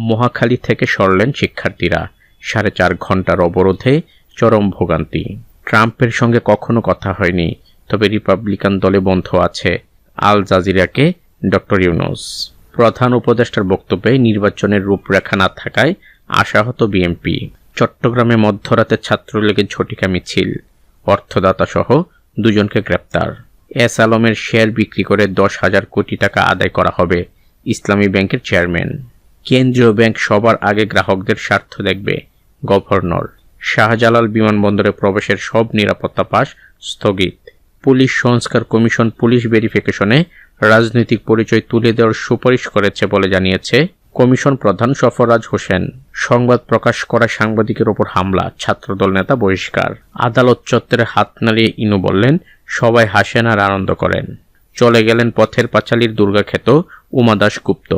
মহাখালী থেকে সরলেন শিক্ষার্থীরা, 4.5 ঘন্টার অবরোধে চরম ভোগান্তি। ট্রাম্পের সঙ্গে কখনো কথা হয়নি, তবে রিপাবলিকান দলে বন্ধ আছে, আল জাজিরাকে ডক্টর ইউনূস। প্রধান উপদেষ্টার বক্তব্যে নির্বাচনের রূপরেখা না থাকায় আশাহত বিএনপি। চট্টগ্রামে মধ্যরাতে ছাত্রলীগের ঝটিকা মিছিল, অর্থদাতাসহ 2 জনকে গ্রেপ্তার। এস আলমের শেয়ার বিক্রি করে 10,000 কোটি টাকা আদায় করা হবে, ইসলামী ব্যাংকের চেয়ারম্যান। কেন্দ্রীয় ব্যাংক সবার আগে গ্রাহকদের স্বার্থ দেখবে, গভর্নর। শাহজালাল বিমানবন্দরে প্রবেশের সব নিরাপত্তা পাস স্থগিত। পুলিশ সংস্কার কমিশন পুলিশ ভেরিফিকেশনে রাজনৈতিক পরিচয় তুলে দেওয়ার সুপারিশ করেছে বলে জানিয়েছে কমিশন প্রধান সরফরাজ হোসেন। সংবাদ প্রকাশ করা সাংবাদিকের ওপর হামলা, ছাত্রদল নেতা বহিষ্কার। আদালত চত্বরে হাত নাড়িয়ে ইনু বললেন, সবাই হাসেন আর আনন্দ করেন। চলে গেলেন পথের পাঁচালীর দুর্গাখ্যাত উমা দাশগুপ্ত।